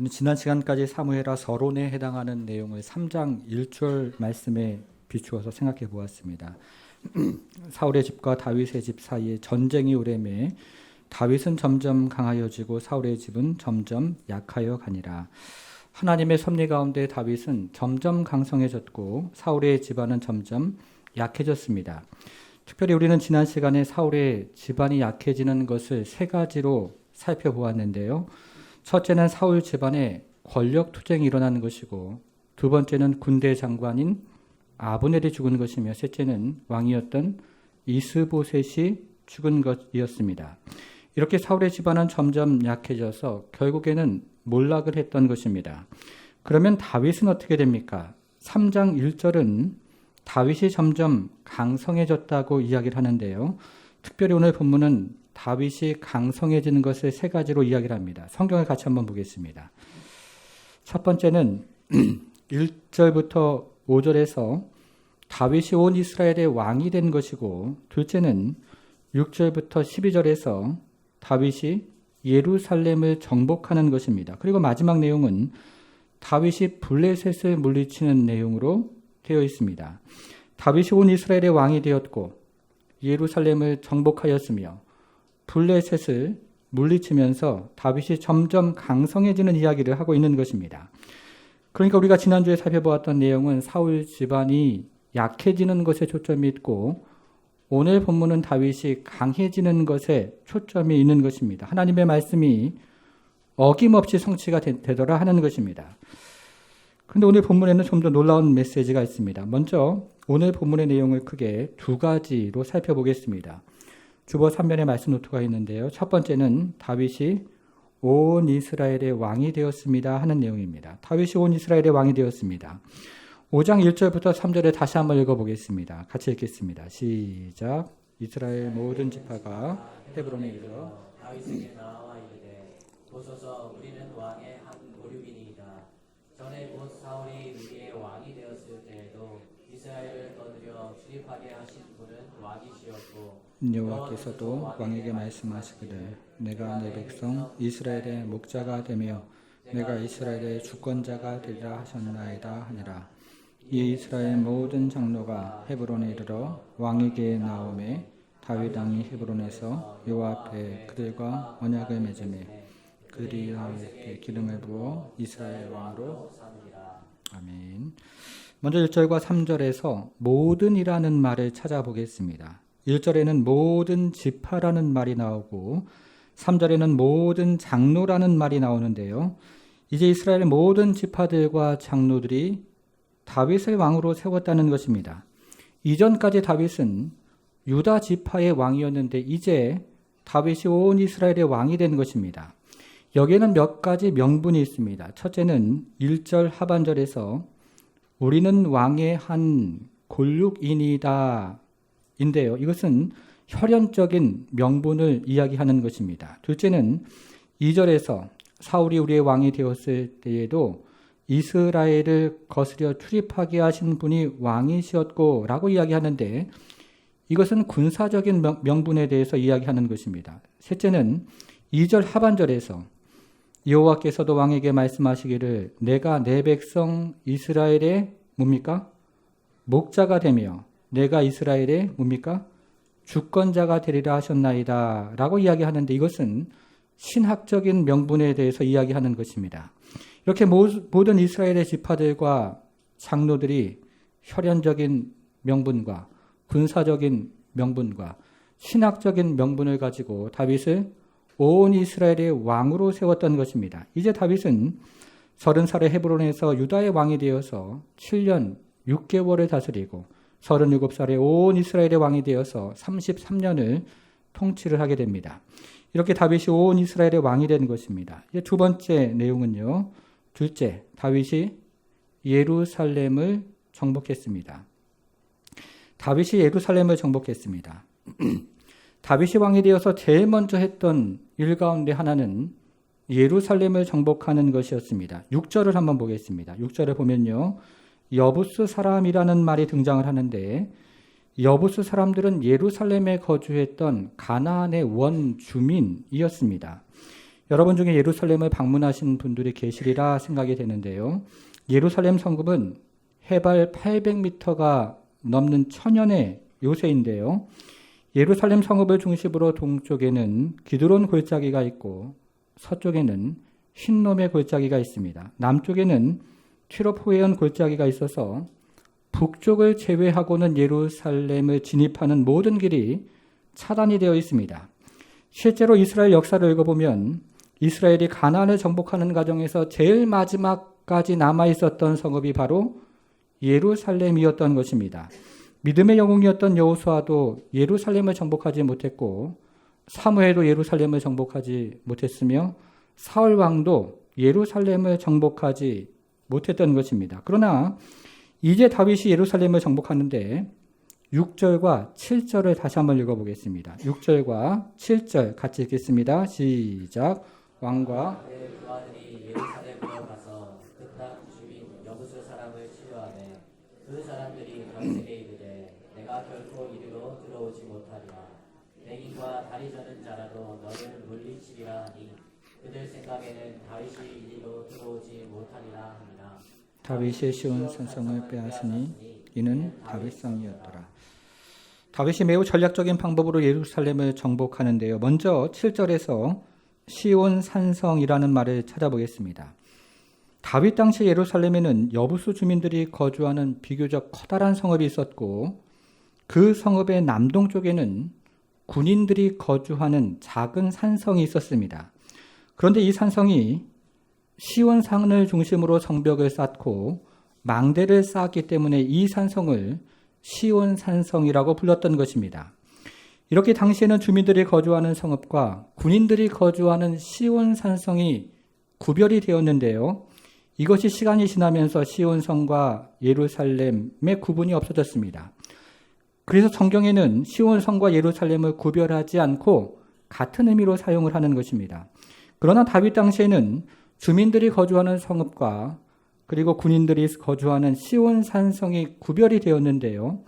지난 시간까지 사무엘하 서론에 해당하는 내용을 3장 1절 말씀에 비추어서 생각해 보았습니다. 사울의 집과 다윗의 집 사이에 전쟁이 오래매 다윗은 점점 강하여지고 사울의 집은 점점 약하여 가니라. 하나님의 섭리 가운데 다윗은 점점 강성해졌고 사울의 집안은 점점 약해졌습니다. 특별히 우리는 지난 시간에 사울의 집안이 약해지는 것을 세 가지로 살펴보았는데요. 첫째는 사울 집안에 권력 투쟁이 일어나는 것이고, 두 번째는 군대 장관인 아브넬이 죽은 것이며, 셋째는 왕이었던 이스보셋이 죽은 것이었습니다. 이렇게 사울의 집안은 점점 약해져서 결국에는 몰락을 했던 것입니다. 그러면 다윗은 어떻게 됩니까? 3장 1절은 다윗이 점점 강성해졌다고 이야기를 하는데요. 특별히 오늘 본문은 다윗이 강성해지는 것을 세 가지로 이야기를 합니다. 성경을 같이 한번 보겠습니다. 첫 번째는 1절부터 5절에서 다윗이 온 이스라엘의 왕이 된 것이고, 둘째는 6절부터 12절에서 다윗이 예루살렘을 정복하는 것입니다. 그리고 마지막 내용은 다윗이 블레셋을 물리치는 내용으로 되어 있습니다. 다윗이 온 이스라엘의 왕이 되었고 예루살렘을 정복하였으며 블레셋을 물리치면서 다윗이 점점 강성해지는 이야기를 하고 있는 것입니다. 그러니까 우리가 지난주에 살펴보았던 내용은 사울 집안이 약해지는 것에 초점이 있고, 오늘 본문은 다윗이 강해지는 것에 초점이 있는 것입니다. 하나님의 말씀이 어김없이 성취가 되더라 하는 것입니다. 그런데 오늘 본문에는 좀 더 놀라운 메시지가 있습니다. 먼저 오늘 본문의 내용을 크게 두 가지로 살펴보겠습니다. 주보 3면에 말씀 노트가 있는데요. 첫 번째는 다윗이 온 이스라엘의 왕이 되었습니다 하는 내용입니다. 다윗이 온 이스라엘의 왕이 되었습니다. 5장 1절부터 3절에 다시 한번 읽어보겠습니다. 같이 읽겠습니다. 시작. 이스라엘 모든 지파가 헤브론에 이르러 다윗에게 나와 이르되 보소서 우리는 왕의 한 모륙이니이다. 전에 곧 사울이 우리의 왕이 되었을 때에도 이스라엘을 거느려 출입하게 하신 분은 왕이시었고, 여호와께서도 왕에게 말씀하시기를 내가 내 백성 이스라엘의 목자가 되며 내가 이스라엘의 주권자가 되리라 하셨나이다 하니라. 이 이스라엘 모든 장로가 헤브론에 이르러 왕에게 나오매 다윗 왕이 헤브론에서 여호와 앞에 그들과 언약을 맺으매 그들이 다윗에게 기름을 부어 이스라엘 왕으로 삼으리라. 아멘. 먼저 1절과 3절에서 모든이라는 말을 찾아보겠습니다. 1절에는 모든 지파라는 말이 나오고 3절에는 모든 장로라는 말이 나오는데요. 이제 이스라엘 모든 지파들과 장로들이 다윗을 왕으로 세웠다는 것입니다. 이전까지 다윗은 유다 지파의 왕이었는데 이제 다윗이 온 이스라엘의 왕이 된 것입니다. 여기에는 몇 가지 명분이 있습니다. 첫째는 1절 하반절에서 우리는 왕의 한 골육이니이다 인데요. 이것은 혈연적인 명분을 이야기하는 것입니다. 둘째는 2절에서 사울이 우리의 왕이 되었을 때에도 이스라엘을 거스려 출입하게 하신 분이 왕이시었고 라고 이야기하는데, 이것은 군사적인 명분에 대해서 이야기하는 것입니다. 셋째는 2절 하반절에서 여호와께서도 왕에게 말씀하시기를 내가 내 백성 이스라엘의 뭡니까? 목자가 되며 내가 이스라엘의 뭡니까? 주권자가 되리라 하셨나이다 라고 이야기하는데, 이것은 신학적인 명분에 대해서 이야기하는 것입니다. 이렇게 모든 이스라엘의 지파들과 장로들이 혈연적인 명분과 군사적인 명분과 신학적인 명분을 가지고 다윗을 온 이스라엘의 왕으로 세웠던 것입니다. 이제 다윗은 30살의 헤브론에서 유다의 왕이 되어서 7년 6개월을 다스리고 37살에 온 이스라엘의 왕이 되어서 33년을 통치를 하게 됩니다. 이렇게 다윗이 온 이스라엘의 왕이 된 것입니다. 이제 두 번째 내용은요. 둘째, 다윗이 예루살렘을 정복했습니다. 다윗이 예루살렘을 정복했습니다. 다윗이 왕이 되어서 제일 먼저 했던 일 가운데 하나는 예루살렘을 정복하는 것이었습니다. 6절을 한번 보겠습니다. 6절을 보면요. 여부스 사람이라는 말이 등장을 하는데, 여부스 사람들은 예루살렘에 거주했던 가나안의 원주민이었습니다. 여러분 중에 예루살렘을 방문하신 분들이 계시리라 생각이 되는데요. 예루살렘 성읍은 해발 800m가 넘는 천연의 요새인데요. 예루살렘 성읍을 중심으로 동쪽에는 기드론 골짜기가 있고 서쪽에는 흰놈의 골짜기가 있습니다. 남쪽에는 티로포에온 골짜기가 있어서 북쪽을 제외하고는 예루살렘을 진입하는 모든 길이 차단이 되어 있습니다. 실제로 이스라엘 역사를 읽어보면 이스라엘이 가나안을 정복하는 과정에서 제일 마지막까지 남아 있었던 성읍이 바로 예루살렘이었던 것입니다. 믿음의 영웅이었던 여호수아도 예루살렘을 정복하지 못했고 사무엘도 예루살렘을 정복하지 못했으며 사울 왕도 예루살렘을 정복하지 못했던 것입니다. 그러나 이제 다윗이 예루살렘을 정복하는데 6절과 7절을 다시 한번 읽어보겠습니다. 6절과 7절 같이 읽겠습니다. 시작. 왕과 내 부하들이 예루살렘으로 가서 그 땅 주민 여부수 사람을 치료하되 그 사람들이 다윗에게 이르되 내가 결코 이리로 들어오지 못하리라. 맹인과 다리 저는 자라도 너를 물리치리라 하니 그들 생각에는 다윗이 이리로 들어오지 못하리라 하니라. 다윗의 시온 산성을 빼앗으니 이는 다윗성이었더라. 다윗이 매우 전략적인 방법으로 예루살렘을 정복하는데요. 먼저 7절에서 시온 산성이라는 말을 찾아보겠습니다. 다윗 당시 예루살렘에는 여부수 주민들이 거주하는 비교적 커다란 성읍이 있었고 그 성읍의 남동쪽에는 군인들이 거주하는 작은 산성이 있었습니다. 그런데 이 산성이 시온산을 중심으로 성벽을 쌓고 망대를 쌓았기 때문에 이 산성을 시온산성이라고 불렀던 것입니다. 이렇게 당시에는 주민들이 거주하는 성읍과 군인들이 거주하는 시온산성이 구별이 되었는데요. 이것이 시간이 지나면서 시온성과 예루살렘의 구분이 없어졌습니다. 그래서 성경에는 시온성과 예루살렘을 구별하지 않고 같은 의미로 사용을 하는 것입니다. 그러나 다윗 당시에는 주민들이 거주하는 성읍과 그리고 군인들이 거주하는 시온산성이 구별이 되었는데요.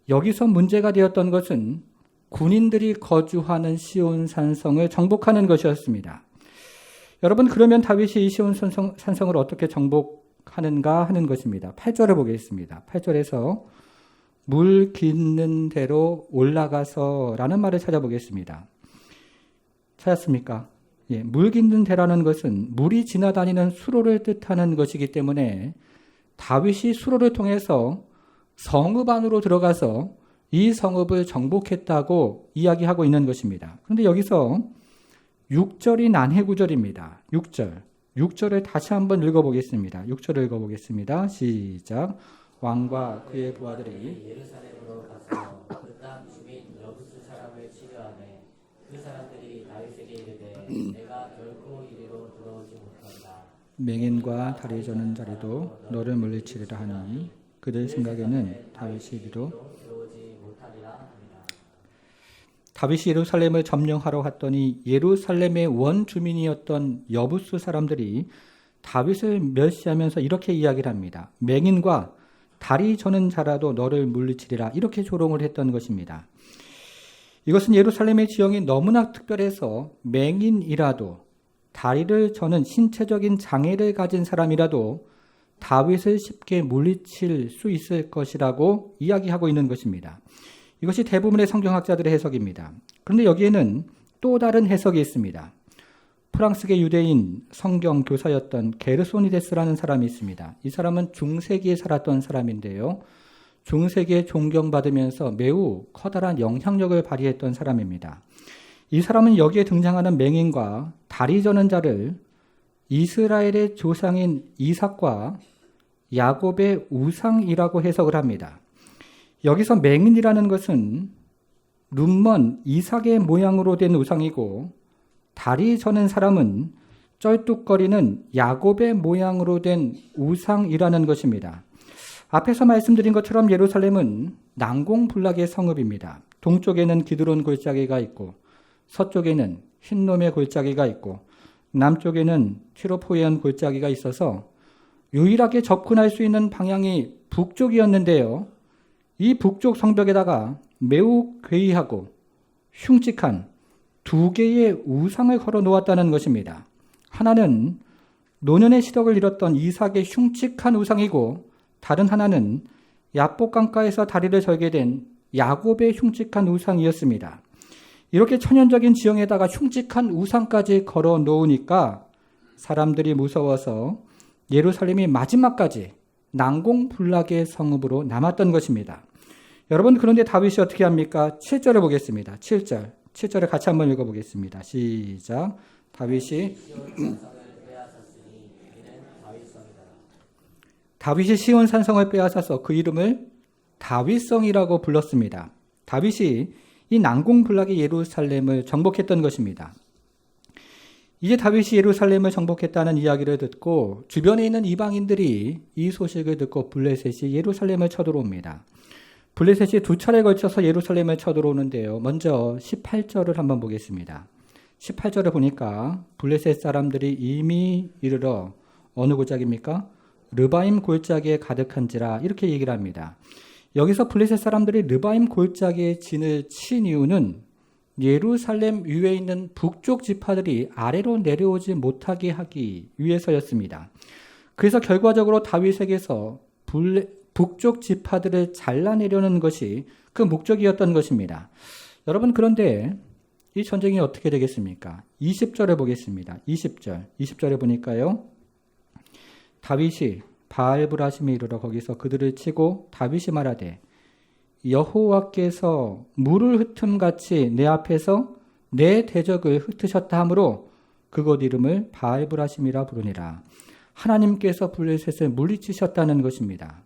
여기서 문제가 되었던 것은 군인들이 거주하는 시온산성을 정복하는 것이었습니다. 여러분, 그러면 다윗이 이 시온산성을 어떻게 정복하는가 하는 것입니다. 8절을 보겠습니다. 8절에서 물 깃는 대로 올라가서라는 말을 찾아보겠습니다. 찾았습니까? 예, 물 깃는 대라는 것은 물이 지나다니는 수로를 뜻하는 것이기 때문에 다윗이 수로를 통해서 성읍 안으로 들어가서 이 성읍을 정복했다고 이야기하고 있는 것입니다. 그런데 여기서 6절이 난해 구절입니다. 6절을 다시 한번 읽어보겠습니다. 6절을 읽어보겠습니다. 시작. 왕과 그의 부하들이 예루살렘으로 가서 그 땅 주민 여부수 사람을 치료하되 그 사람들이 다윗에게 이르되 내가 결코 이리로 들어오지 못한다. 맹인과 다리 저는 자리도 너를 물리치리라 하니 그들 생각에는 다윗이 이리로 들어오지 못하리라 합니다. 다윗이 예루살렘을 점령하러 갔더니 예루살렘의 원주민이었던 여부수 사람들이 다윗을 멸시하면서 이렇게 이야기를 합니다. 맹인과 다리 저는 자라도 너를 물리치리라, 이렇게 조롱을 했던 것입니다. 이것은 예루살렘의 지형이 너무나 특별해서 맹인이라도 다리를 저는 신체적인 장애를 가진 사람이라도 다윗을 쉽게 물리칠 수 있을 것이라고 이야기하고 있는 것입니다. 이것이 대부분의 성경학자들의 해석입니다. 그런데 여기에는 또 다른 해석이 있습니다. 프랑스계 유대인 성경 교사였던 게르소니데스라는 사람이 있습니다. 이 사람은 중세기에 살았던 사람인데요. 중세기에 존경받으면서 매우 커다란 영향력을 발휘했던 사람입니다. 이 사람은 여기에 등장하는 맹인과 다리 저는 자를 이스라엘의 조상인 이삭과 야곱의 우상이라고 해석을 합니다. 여기서 맹인이라는 것은 눈먼 이삭의 모양으로 된 우상이고 다리 저는 사람은 쩔뚝거리는 야곱의 모양으로 된 우상이라는 것입니다. 앞에서 말씀드린 것처럼 예루살렘은 난공불락의 성읍입니다. 동쪽에는 기드론 골짜기가 있고 서쪽에는 흰놈의 골짜기가 있고 남쪽에는 티로포에온 골짜기가 있어서 유일하게 접근할 수 있는 방향이 북쪽이었는데요. 이 북쪽 성벽에다가 매우 괴이하고 흉측한 두 개의 우상을 걸어 놓았다는 것입니다. 하나는 노년의 시력을 잃었던 이삭의 흉측한 우상이고 다른 하나는 야복 강가에서 다리를 절게 된 야곱의 흉측한 우상이었습니다. 이렇게 천연적인 지형에다가 흉측한 우상까지 걸어 놓으니까 사람들이 무서워서 예루살렘이 마지막까지 난공불락의 성읍으로 남았던 것입니다. 여러분, 그런데 다윗이 어떻게 합니까? 7절을 보겠습니다. 7절을 같이 한번 읽어보겠습니다. 시작. 다윗이 시온 산성을 빼앗아서 그 이름을 다윗성이라고 불렀습니다. 다윗이 이 난공불락의 예루살렘을 정복했던 것입니다. 이제 다윗이 예루살렘을 정복했다는 이야기를 듣고 주변에 있는 이방인들이 이 소식을 듣고 블레셋이 예루살렘을 쳐들어옵니다. 블레셋이 두 차례 걸쳐서 예루살렘을 쳐들어오는데요. 먼저 18절을 한번 보겠습니다. 18절을 보니까 블레셋 사람들이 이미 이르러 어느 골짜기입니까? 르바임 골짜기에 가득한지라 이렇게 얘기를 합니다. 여기서 블레셋 사람들이 르바임 골짜기에 진을 친 이유는 예루살렘 위에 있는 북쪽 지파들이 아래로 내려오지 못하게 하기 위해서였습니다. 그래서 결과적으로 다윗에게서 북쪽 지파들을 잘라내려는 것이 그 목적이었던 것입니다. 여러분, 그런데 이 전쟁이 어떻게 되겠습니까? 20절을 보겠습니다. 20절에 보니까요. 다윗이 바알브라심에 이르러 거기서 그들을 치고 다윗이 말하되 여호와께서 물을 흩음같이 내 앞에서 내 대적을 흩으셨다 하므로 그곳 이름을 바알브라심이라 부르니라. 하나님께서 블레셋을 물리치셨다는 것입니다.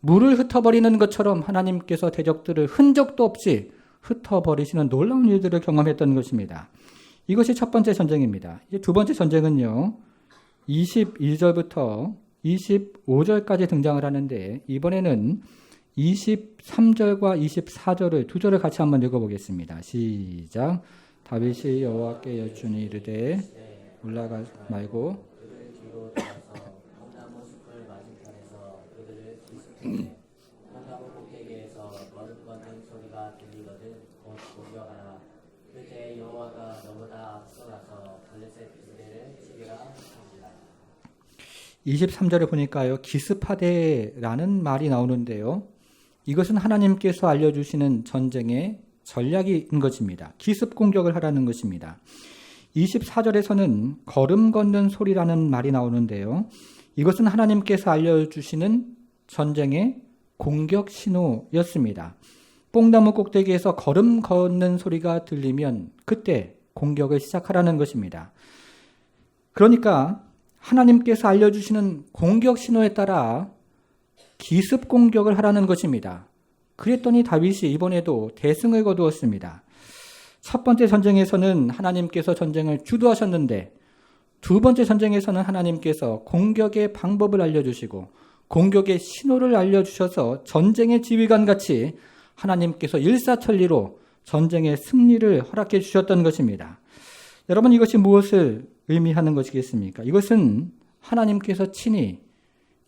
물을 흩어버리는 것처럼 하나님께서 대적들을 흔적도 없이 흩어버리시는 놀라운 일들을 경험했던 것입니다. 이것이 첫 번째 전쟁입니다. 이제 두 번째 전쟁은요. 21절부터 25절까지 등장을 하는데 이번에는 23절과 24절을 두 절을 같이 한번 읽어보겠습니다. 시작. 다윗이 여호와께 여쭈니 이르되 올라가 말고 그들 뒤로 돌아서 뽕나무 숲을 맞은편에서 그들을 기습해 뽕나무 꼭대기에서 걸음 걷는 소리가 들리거든 곧 공격하라. 그때 여호와가 너보다 앞서가서 블레셋 부대를 치리라 하시니라. 23절에 보니까요. 기스파데라는 말이 나오는데요. 이것은 하나님께서 알려주시는 전쟁의 전략인 것입니다. 기습 공격을 하라는 것입니다. 24절에서는 걸음 걷는 소리라는 말이 나오는데요. 이것은 하나님께서 알려주시는 전쟁의 공격 신호였습니다. 뽕나무 꼭대기에서 걸음 걷는 소리가 들리면 그때 공격을 시작하라는 것입니다. 그러니까 하나님께서 알려주시는 공격 신호에 따라 기습 공격을 하라는 것입니다. 그랬더니 다윗이 이번에도 대승을 거두었습니다. 첫 번째 전쟁에서는 하나님께서 전쟁을 주도하셨는데 두 번째 전쟁에서는 하나님께서 공격의 방법을 알려주시고 공격의 신호를 알려주셔서 전쟁의 지휘관 같이 하나님께서 일사천리로 전쟁의 승리를 허락해 주셨던 것입니다. 여러분, 이것이 무엇을 의미하는 것이겠습니까? 이것은 하나님께서 친히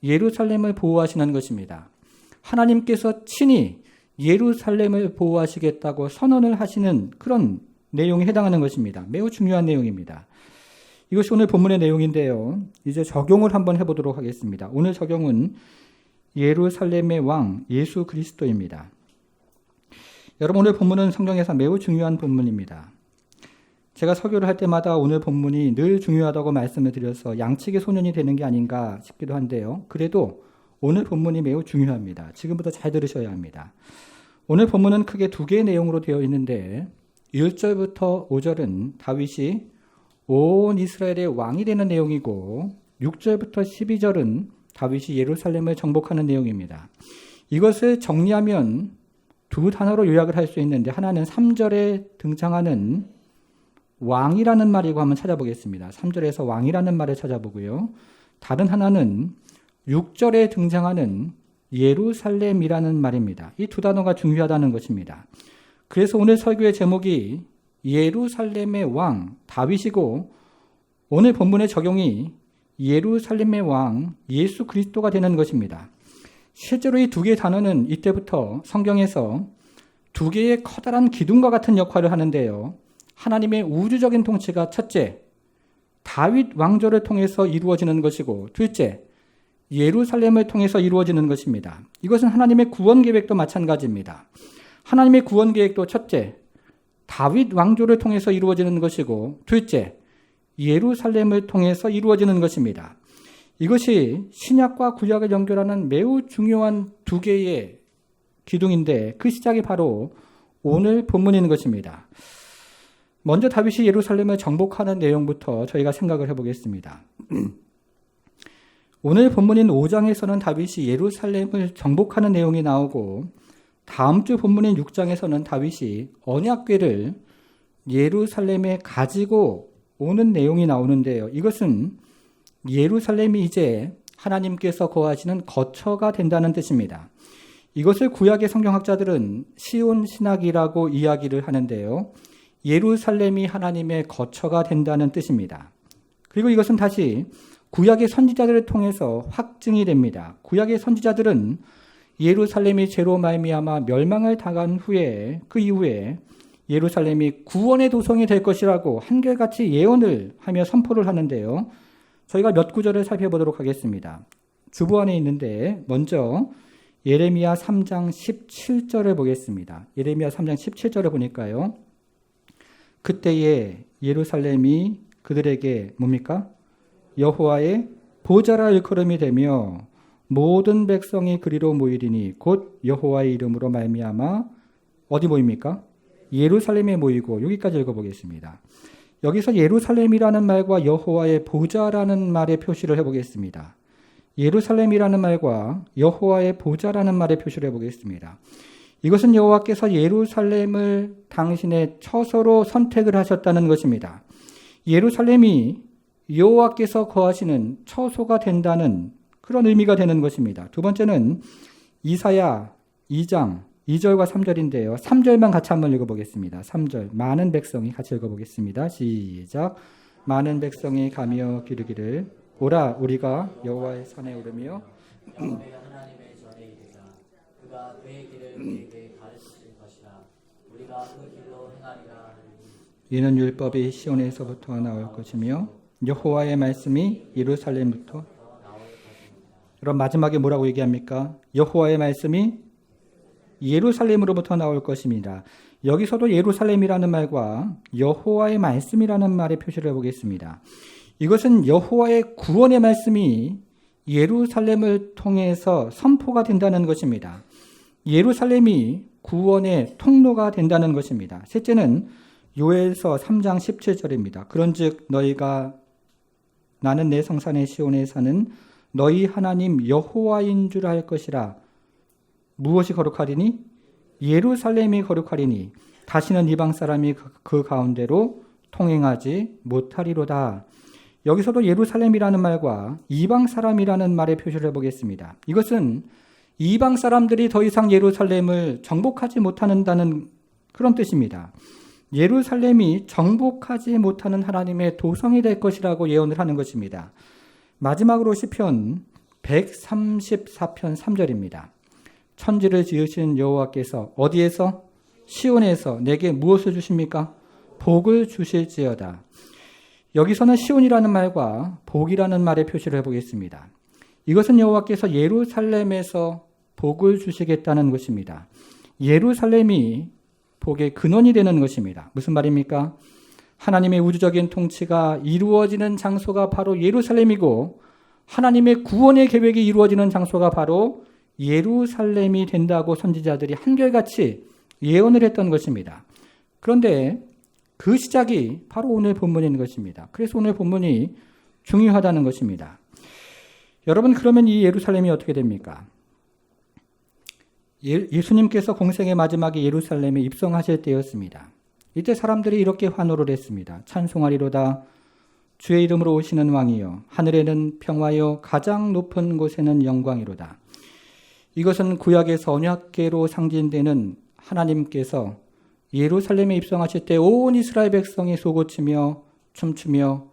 예루살렘을 보호하시는 것입니다. 하나님께서 친히 예루살렘을 보호하시겠다고 선언을 하시는 그런 내용에 해당하는 것입니다. 매우 중요한 내용입니다. 이것이 오늘 본문의 내용인데요. 이제 적용을 한번 해보도록 하겠습니다. 오늘 적용은 예루살렘의 왕 예수 그리스도입니다. 여러분, 오늘 본문은 성경에서 매우 중요한 본문입니다. 제가 설교를 할 때마다 오늘 본문이 늘 중요하다고 말씀을 드려서 양측의 소년이 되는 게 아닌가 싶기도 한데요. 그래도 오늘 본문이 매우 중요합니다. 지금부터 잘 들으셔야 합니다. 오늘 본문은 크게 두 개의 내용으로 되어 있는데 1절부터 5절은 다윗이 온 이스라엘의 왕이 되는 내용이고 6절부터 12절은 다윗이 예루살렘을 정복하는 내용입니다. 이것을 정리하면 두 단어로 요약을 할 수 있는데 하나는 3절에 등장하는 왕이라는 말이고 한번 찾아보겠습니다. 3절에서 왕이라는 말을 찾아보고요. 다른 하나는 6절에 등장하는 예루살렘이라는 말입니다. 이 두 단어가 중요하다는 것입니다. 그래서 오늘 설교의 제목이 예루살렘의 왕 다윗이고 오늘 본문의 적용이 예루살렘의 왕 예수 그리스도가 되는 것입니다. 실제로 이 두 개의 단어는 이때부터 성경에서 두 개의 커다란 기둥과 같은 역할을 하는데요. 하나님의 우주적인 통치가 첫째, 다윗 왕조를 통해서 이루어지는 것이고, 둘째, 예루살렘을 통해서 이루어지는 것입니다. 이것은 하나님의 구원 계획도 마찬가지입니다. 하나님의 구원 계획도 첫째, 다윗 왕조를 통해서 이루어지는 것이고, 둘째, 예루살렘을 통해서 이루어지는 것입니다. 이것이 신약과 구약을 연결하는 매우 중요한 두 개의 기둥인데, 그 시작이 바로 오늘 본문인 것입니다. 먼저 다윗이 예루살렘을 정복하는 내용부터 저희가 생각을 해보겠습니다. 오늘 본문인 5장에서는 다윗이 예루살렘을 정복하는 내용이 나오고, 다음 주 본문인 6장에서는 다윗이 언약궤를 예루살렘에 가지고 오는 내용이 나오는데요. 이것은 예루살렘이 이제 하나님께서 거하시는 거처가 된다는 뜻입니다. 이것을 구약의 성경학자들은 시온 신학이라고 이야기를 하는데요. 예루살렘이 하나님의 거처가 된다는 뜻입니다. 그리고 이것은 다시 구약의 선지자들을 통해서 확증이 됩니다. 구약의 선지자들은 예루살렘이 죄로 말미암아 멸망을 당한 후에, 그 이후에 예루살렘이 구원의 도성이 될 것이라고 한결같이 예언을 하며 선포를 하는데요. 저희가 몇 구절을 살펴보도록 하겠습니다. 주보안에 있는데 먼저 예레미야 3장 17절을 보겠습니다. 예레미야 3장 17절을 보니까요. 그때에 예루살렘이 그들에게 뭡니까? 여호와의 보좌라 일컬음이 되며 모든 백성이 그리로 모이리니 곧 여호와의 이름으로 말미암아 어디 모입니까? 예루살렘에 모이고, 여기까지 읽어보겠습니다. 여기서 예루살렘이라는 말과 여호와의 보좌라는 말의 표시를 해보겠습니다. 예루살렘이라는 말과 여호와의 보좌라는 말의 표시를 해보겠습니다. 이것은 여호와께서 예루살렘을 당신의 처소로 선택을 하셨다는 것입니다. 예루살렘이 여호와께서 거하시는 처소가 된다는 그런 의미가 되는 것입니다. 두 번째는 이사야 2장 2절과 3절인데요. 3절만 같이 한번 읽어보겠습니다. 3절. 많은 백성이 같이 읽어보겠습니다. 시작. 많은 백성이 가며 기르기를 오라 우리가 여호와의 산에 오르며 여호와의 하나님의 전에 이르자. 그가 그의 길을 우리에게 가르치실 것이라. 우리가 그 길로 행하리라. 이는 율법이 시온에서부터 나올 것이며 여호와의 말씀이 예루살렘부터. 그럼 마지막에 뭐라고 얘기합니까? 여호와의 말씀이 예루살렘으로부터 나올 것입니다. 여기서도 예루살렘이라는 말과 여호와의 말씀이라는 말의 표시를 해보겠습니다. 이것은 여호와의 구원의 말씀이 예루살렘을 통해서 선포가 된다는 것입니다. 예루살렘이 구원의 통로가 된다는 것입니다. 셋째는 요엘서 3장 17절입니다. 그런즉 너희가 나는 내 성산의 시온에 사는 너희 하나님 여호와인 줄 알 것이라. 무엇이 거룩하리니? 예루살렘이 거룩하리니 다시는 이방 사람이 그 가운데로 통행하지 못하리로다. 여기서도 예루살렘이라는 말과 이방 사람이라는 말의 표시를 해보겠습니다. 이것은 이방 사람들이 더 이상 예루살렘을 정복하지 못한다는 그런 뜻입니다. 예루살렘이 정복하지 못하는 하나님의 도성이 될 것이라고 예언을 하는 것입니다. 마지막으로 시편 134편 3절입니다. 천지를 지으신 여호와께서 어디에서? 시온에서 내게 무엇을 주십니까? 복을 주실지어다. 여기서는 시온이라는 말과 복이라는 말의 표시를 해보겠습니다. 이것은 여호와께서 예루살렘에서 복을 주시겠다는 것입니다. 예루살렘이 복의 근원이 되는 것입니다. 무슨 말입니까? 하나님의 우주적인 통치가 이루어지는 장소가 바로 예루살렘이고 하나님의 구원의 계획이 이루어지는 장소가 바로 예루살렘이 된다고 선지자들이 한결같이 예언을 했던 것입니다. 그런데 그 시작이 바로 오늘 본문인 것입니다. 그래서 오늘 본문이 중요하다는 것입니다. 여러분, 그러면 이 예루살렘이 어떻게 됩니까? 예수님께서 공생의 마지막에 예루살렘에 입성하실 때였습니다. 이때 사람들이 이렇게 환호를 했습니다. 찬송하리로다. 주의 이름으로 오시는 왕이요 하늘에는 평화요 가장 높은 곳에는 영광이로다. 이것은 구약에서 언약궤로 상징되는 하나님께서 예루살렘에 입성하실 때 온 이스라엘 백성이 솟구치며 춤추며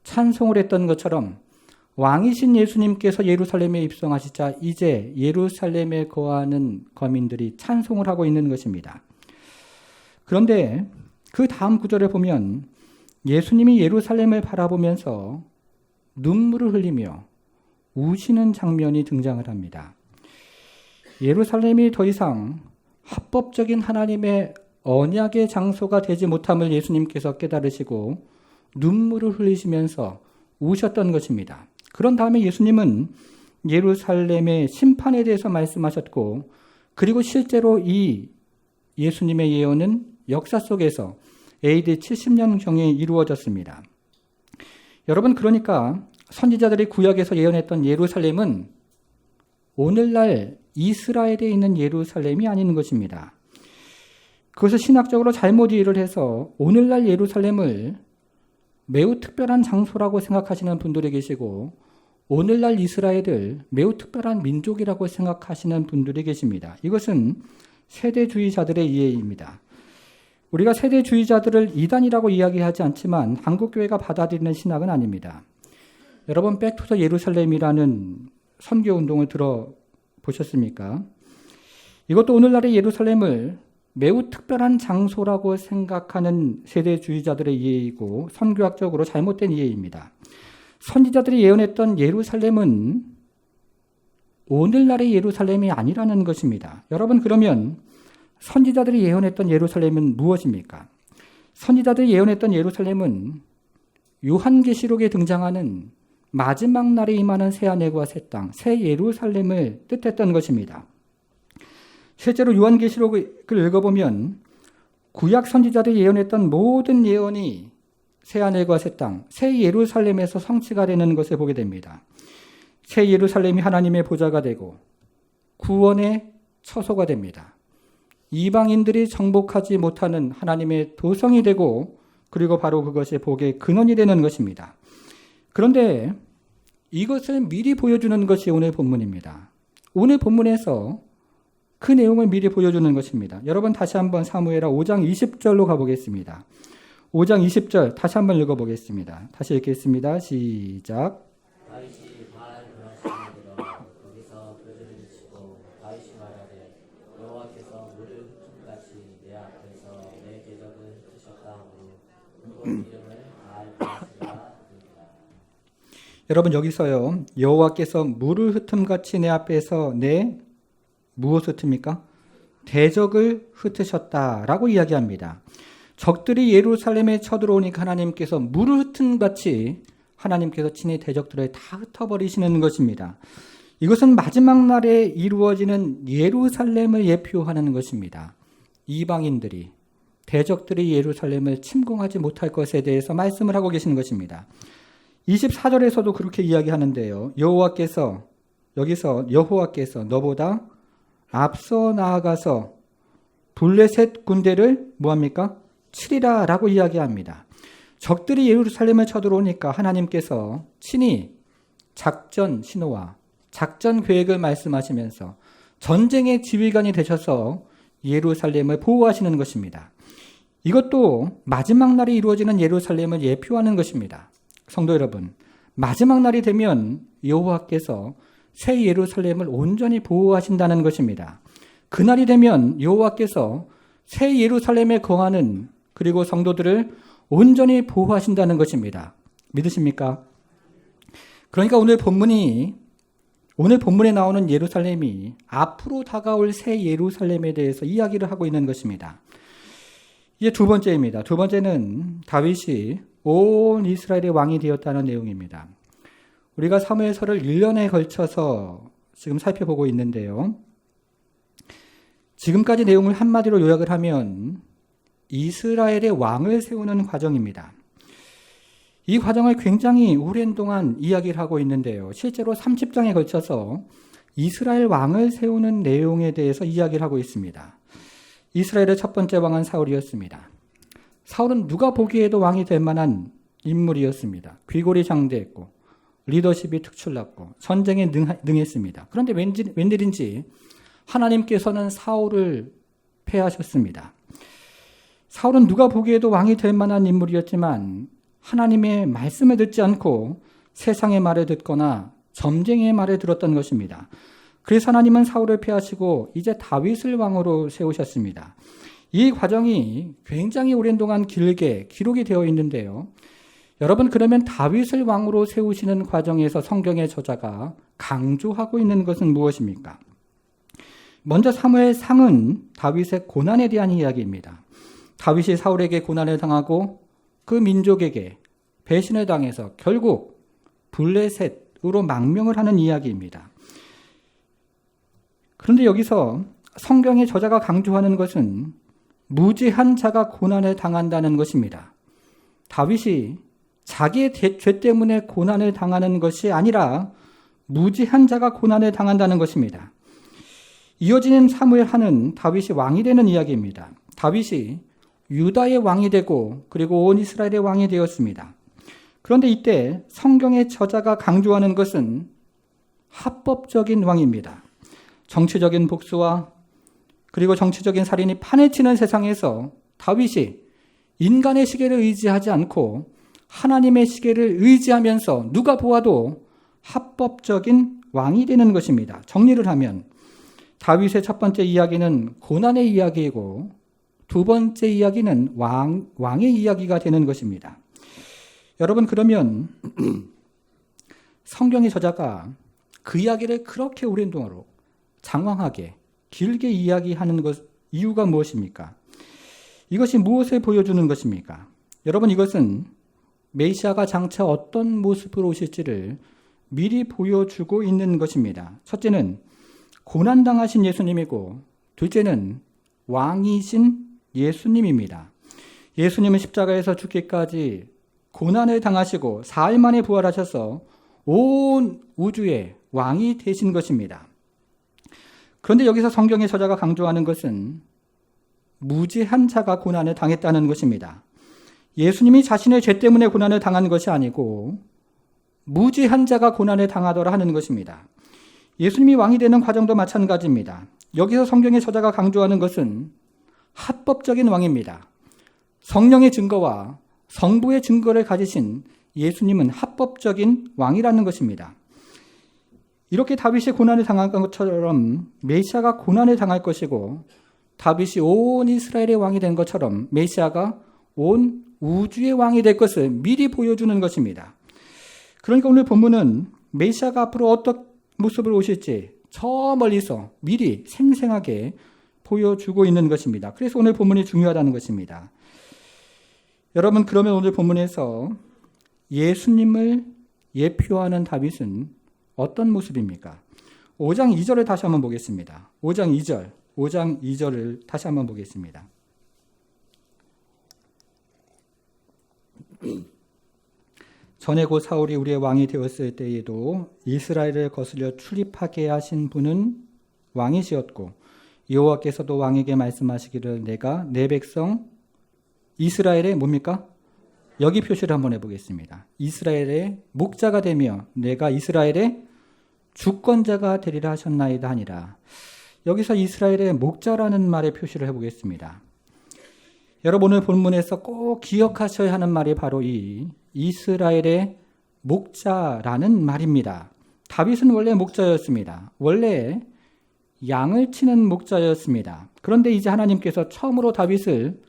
찬송을 했던 것처럼 왕이신 예수님께서 예루살렘에 입성하시자 이제 예루살렘에 거하는 거민들이 찬송을 하고 있는 것입니다. 그런데 그 다음 구절에 보면 예수님이 예루살렘을 바라보면서 눈물을 흘리며 우시는 장면이 등장을 합니다. 예루살렘이 더 이상 합법적인 하나님의 언약의 장소가 되지 못함을 예수님께서 깨달으시고 눈물을 흘리시면서 우셨던 것입니다. 그런 다음에 예수님은 예루살렘의 심판에 대해서 말씀하셨고, 그리고 실제로 이 예수님의 예언은 역사 속에서 AD 70년경에 이루어졌습니다. 여러분, 그러니까 선지자들이 구약에서 예언했던 예루살렘은 오늘날 이스라엘에 있는 예루살렘이 아닌 것입니다. 그것을 신학적으로 잘못 이해를 해서 오늘날 예루살렘을 매우 특별한 장소라고 생각하시는 분들이 계시고, 오늘날 이스라엘을 매우 특별한 민족이라고 생각하시는 분들이 계십니다. 이것은 세대주의자들의 이해입니다. 우리가 세대주의자들을 이단이라고 이야기하지 않지만 한국교회가 받아들이는 신학은 아닙니다. 여러분, 백투더 예루살렘이라는 선교운동을 들어보셨습니까? 이것도 오늘날의 예루살렘을 매우 특별한 장소라고 생각하는 세대주의자들의 이해이고 선교학적으로 잘못된 이해입니다. 선지자들이 예언했던 예루살렘은 오늘날의 예루살렘이 아니라는 것입니다. 여러분, 그러면 선지자들이 예언했던 예루살렘은 무엇입니까? 선지자들이 예언했던 예루살렘은 요한계시록에 등장하는 마지막 날에 임하는 새하늘과 새 땅, 새 예루살렘을 뜻했던 것입니다. 실제로 요한계시록을 읽어보면 구약 선지자들이 예언했던 모든 예언이 새하늘과 새 땅, 새 예루살렘에서 성취가 되는 것을 보게 됩니다. 새 예루살렘이 하나님의 보좌가 되고 구원의 처소가 됩니다. 이방인들이 정복하지 못하는 하나님의 도성이 되고, 그리고 바로 그것이 복의 근원이 되는 것입니다. 그런데 이것을 미리 보여주는 것이 오늘 본문입니다. 오늘 본문에서 그 내용을 미리 보여주는 것입니다. 여러분, 다시 한번 사무엘하 5장 20절로 가보겠습니다. 5장 20절 다시 한번 읽어보겠습니다. 다시 읽겠습니다. 시작. 다윗이 바알 브라심에 들어 거기서 그들을 치고 다윗이 말하되 여호와께서 물을 흩음같이 내 앞에서 내 궤적을 흩으셨다 하고 그곳 이름을 바알 브라심이라 부르니라. 여러분, 여기서요, 여호와께서 물을 흩음같이 내 앞에서 내 무엇을 흩습니까? 대적을 흩으셨다라고 이야기합니다. 적들이 예루살렘에 쳐들어오니까 하나님께서 물을 흩은 같이 하나님께서 친히 대적들을 다 흩어버리시는 것입니다. 이것은 마지막 날에 이루어지는 예루살렘을 예표하는 것입니다. 이방인들이, 대적들이 예루살렘을 침공하지 못할 것에 대해서 말씀을 하고 계시는 것입니다. 24절에서도 그렇게 이야기하는데요. 여호와께서, 여기서 여호와께서 너보다 앞서 나아가서 블레셋 군대를 뭐합니까? 치리라 라고 이야기합니다. 적들이 예루살렘을 쳐들어오니까 하나님께서 친히 작전 신호와 작전 계획을 말씀하시면서 전쟁의 지휘관이 되셔서 예루살렘을 보호하시는 것입니다. 이것도 마지막 날이 이루어지는 예루살렘을 예표하는 것입니다. 성도 여러분, 마지막 날이 되면 여호와께서 새 예루살렘을 온전히 보호하신다는 것입니다. 그날이 되면 여호와께서 새 예루살렘에 거하는, 그리고 성도들을 온전히 보호하신다는 것입니다. 믿으십니까? 그러니까 오늘 본문에 나오는 예루살렘이 앞으로 다가올 새 예루살렘에 대해서 이야기를 하고 있는 것입니다. 이제 두 번째입니다. 두 번째는 다윗이 온 이스라엘의 왕이 되었다는 내용입니다. 우리가 사무엘서를 1년에 걸쳐서 지금 살펴보고 있는데요. 지금까지 내용을 한마디로 요약을 하면 이스라엘의 왕을 세우는 과정입니다. 이 과정을 굉장히 오랜 동안 이야기를 하고 있는데요. 실제로 30장에 걸쳐서 이스라엘 왕을 세우는 내용에 대해서 이야기를 하고 있습니다. 이스라엘의 첫 번째 왕은 사울이었습니다. 사울은 누가 보기에도 왕이 될 만한 인물이었습니다. 귀골이 장대했고 리더십이 특출났고 전쟁에 능했습니다. 그런데 웬일인지 하나님께서는 사울을 패하셨습니다. 사울은 누가 보기에도 왕이 될 만한 인물이었지만 하나님의 말씀을 듣지 않고 세상의 말을 듣거나 점쟁이의 말을 들었던 것입니다. 그래서 하나님은 사울을 패하시고 이제 다윗을 왕으로 세우셨습니다. 이 과정이 굉장히 오랜 동안 길게 기록이 되어 있는데요. 여러분, 그러면 다윗을 왕으로 세우시는 과정에서 성경의 저자가 강조하고 있는 것은 무엇입니까? 먼저 사무엘상은 다윗의 고난에 대한 이야기입니다. 다윗이 사울에게 고난을 당하고 그 민족에게 배신을 당해서 결국 블레셋으로 망명을 하는 이야기입니다. 그런데 여기서 성경의 저자가 강조하는 것은 무지한 자가 고난을 당한다는 것입니다. 다윗이 자기의 죄 때문에 고난을 당하는 것이 아니라 무지한 자가 고난을 당한다는 것입니다. 이어지는 사무엘하는 다윗이 왕이 되는 이야기입니다. 다윗이 유다의 왕이 되고 그리고 온 이스라엘의 왕이 되었습니다. 그런데 이때 성경의 저자가 강조하는 것은 합법적인 왕입니다. 정치적인 복수와 그리고 정치적인 살인이 판에 치는 세상에서 다윗이 인간의 시계를 의지하지 않고 하나님의 시계를 의지하면서 누가 보아도 합법적인 왕이 되는 것입니다. 정리를 하면 다윗의 첫 번째 이야기는 고난의 이야기이고 두 번째 이야기는 왕의 이야기가 되는 것입니다. 여러분, 그러면 성경의 저자가 그 이야기를 그렇게 오랜 동안으로 장황하게 길게 이야기하는 이유가 무엇입니까? 이것이 무엇을 보여주는 것입니까? 여러분, 이것은 메시아가 장차 어떤 모습으로 오실지를 미리 보여주고 있는 것입니다. 첫째는 고난당하신 예수님이고 둘째는 왕이신 예수님입니다. 예수님은 십자가에서 죽기까지 고난을 당하시고 사흘 만에 부활하셔서 온 우주의 왕이 되신 것입니다. 그런데 여기서 성경의 저자가 강조하는 것은 무지한 자가 고난을 당했다는 것입니다. 예수님이 자신의 죄 때문에 고난을 당한 것이 아니고 무지한 자가 고난을 당하더라 하는 것입니다. 예수님이 왕이 되는 과정도 마찬가지입니다. 여기서 성경의 저자가 강조하는 것은 합법적인 왕입니다. 성령의 증거와 성부의 증거를 가지신 예수님은 합법적인 왕이라는 것입니다. 이렇게 다윗이 고난을 당한 것처럼 메시아가 고난을 당할 것이고 다윗이 온 이스라엘의 왕이 된 것처럼 메시아가 온 우주의 왕이 될 것을 미리 보여주는 것입니다. 그러니까 오늘 본문은 메시아가 앞으로 어떤 모습으로 오실지 저 멀리서 미리 생생하게 보여주고 있는 것입니다. 그래서 오늘 본문이 중요하다는 것입니다. 여러분, 그러면 오늘 본문에서 예수님을 예표하는 다윗은 어떤 모습입니까? 5장 2절을 다시 한번 보겠습니다. 5장 2절을 다시 한번 보겠습니다. 전에 곧 사울이 우리의 왕이 되었을 때에도 이스라엘을 거슬려 출입하게 하신 분은 왕이시었고 여호와께서도 왕에게 말씀하시기를 내가 내 백성 이스라엘의 뭡니까? 여기 표시를 한번 해보겠습니다. 이스라엘의 목자가 되며 내가 이스라엘의 주권자가 되리라 하셨나이다 하니라. 여기서 이스라엘의 목자라는 말에 표시를 해보겠습니다. 여러분, 오늘 본문에서 꼭 기억하셔야 하는 말이 바로 이 이스라엘의 목자라는 말입니다. 다윗은 원래 목자였습니다. 원래 양을 치는 목자였습니다. 그런데 이제 하나님께서 처음으로 다윗을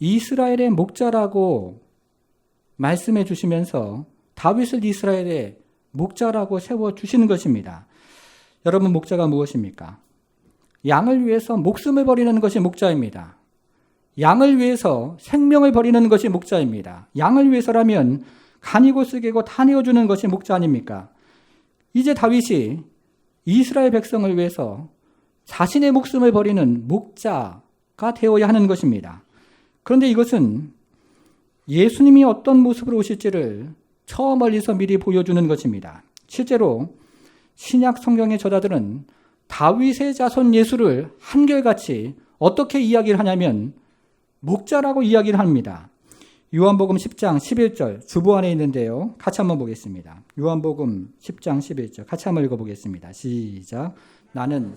이스라엘의 목자라고 말씀해 주시면서 다윗을 이스라엘의 목자라고 세워주시는 것입니다. 여러분, 목자가 무엇입니까? 양을 위해서 목숨을 버리는 것이 목자입니다. 양을 위해서 생명을 버리는 것이 목자입니다. 양을 위해서라면 간이고 쓸개고 다 내어주는 것이 목자 아닙니까? 이제 다윗이 이스라엘 백성을 위해서 자신의 목숨을 버리는 목자가 되어야 하는 것입니다. 그런데 이것은 예수님이 어떤 모습으로 오실지를 저 멀리서 미리 보여주는 것입니다. 실제로 신약 성경의 저자들은 다윗의 자손 예수를 한결같이 어떻게 이야기를 하냐면 목자라고 이야기를 합니다. 요한복음 10장 11절 주보 안에 있는데요. 같이 한번 보겠습니다. 요한복음 10장 11절 같이 한번 읽어보겠습니다. 시작. 나는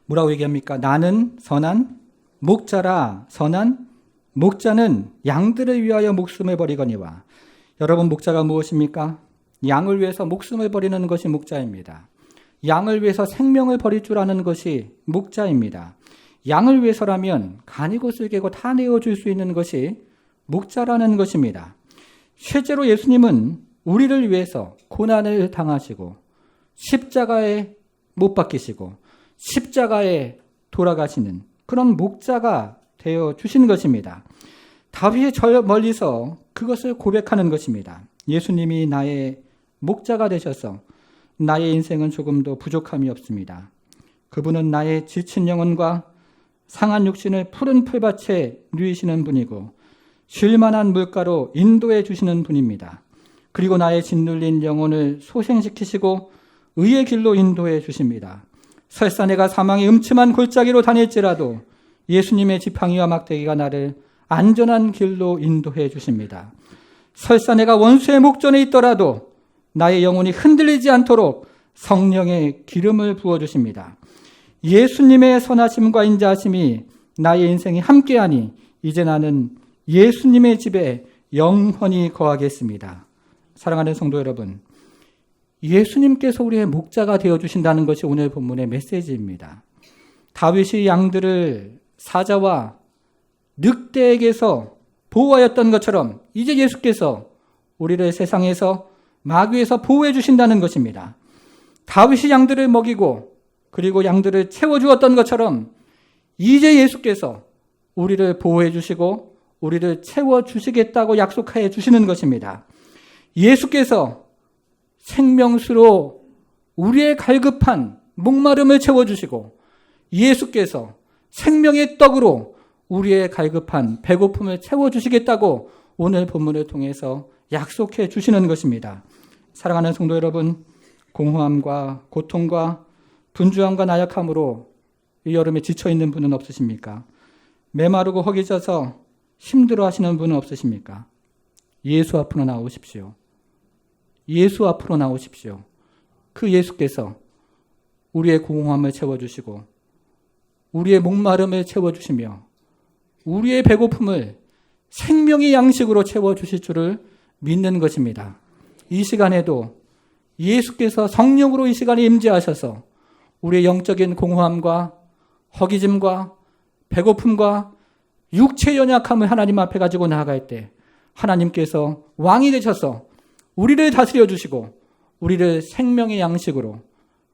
뭐라고 얘기합니까? 나는 선한 목자라. 선한 목자는 양들을 위하여 목숨을 버리거니와. 여러분, 목자가 무엇입니까? 양을 위해서 목숨을 버리는 것이 목자입니다. 양을 위해서 생명을 버릴 줄 아는 것이 목자입니다. 양을 위해서라면 간이고 쓸개고 다 내어줄 수 있는 것이 목자라는 것입니다. 실제로 예수님은 우리를 위해서 고난을 당하시고 십자가에 못 박히시고 십자가에 돌아가시는 그런 목자가 되어 주신 것입니다. 다윗이 저 멀리서 그것을 고백하는 것입니다. 예수님이 나의 목자가 되셔서 나의 인생은 조금도 부족함이 없습니다. 그분은 나의 지친 영혼과 상한 육신을 푸른 풀밭에 누이시는 분이고 쉴만한 물가로 인도해 주시는 분입니다. 그리고 나의 짓눌린 영혼을 소생시키시고 의의 길로 인도해 주십니다. 설사 내가 사망의 음침한 골짜기로 다닐지라도 예수님의 지팡이와 막대기가 나를 안전한 길로 인도해 주십니다. 설사 내가 원수의 목전에 있더라도 나의 영혼이 흔들리지 않도록 성령의 기름을 부어주십니다. 예수님의 선하심과 인자하심이 나의 인생에 함께하니 이제 나는 예수님의 집에 영원히 거하겠습니다. 사랑하는 성도 여러분, 예수님께서 우리의 목자가 되어주신다는 것이 오늘 본문의 메시지입니다. 다윗이 양들을 사자와 늑대에게서 보호하였던 것처럼 이제 예수께서 우리를 세상에서 마귀에서 보호해 주신다는 것입니다. 다윗이 양들을 먹이고 그리고 양들을 채워주었던 것처럼 이제 예수께서 우리를 보호해 주시고 우리를 채워주시겠다고 약속하여 주시는 것입니다. 예수께서 생명수로 우리의 갈급한 목마름을 채워주시고 예수께서 생명의 떡으로 우리의 갈급한 배고픔을 채워주시겠다고 오늘 본문을 통해서 약속해 주시는 것입니다. 사랑하는 성도 여러분, 공허함과 고통과 분주함과 나약함으로 이 여름에 지쳐있는 분은 없으십니까? 메마르고 허기져서 힘들어하시는 분은 없으십니까? 예수 앞으로 나오십시오. 예수 앞으로 나오십시오. 그 예수께서 우리의 공허함을 채워주시고 우리의 목마름을 채워주시며 우리의 배고픔을 생명의 양식으로 채워주실 줄을 믿는 것입니다. 이 시간에도 예수께서 성령으로 이 시간에 임재하셔서 우리의 영적인 공허함과 허기짐과 배고픔과 육체의 연약함을 하나님 앞에 가지고 나아갈 때 하나님께서 왕이 되셔서 우리를 다스려 주시고 우리를 생명의 양식으로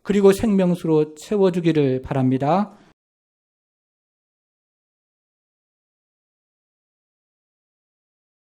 그리고 생명수로 채워주기를 바랍니다.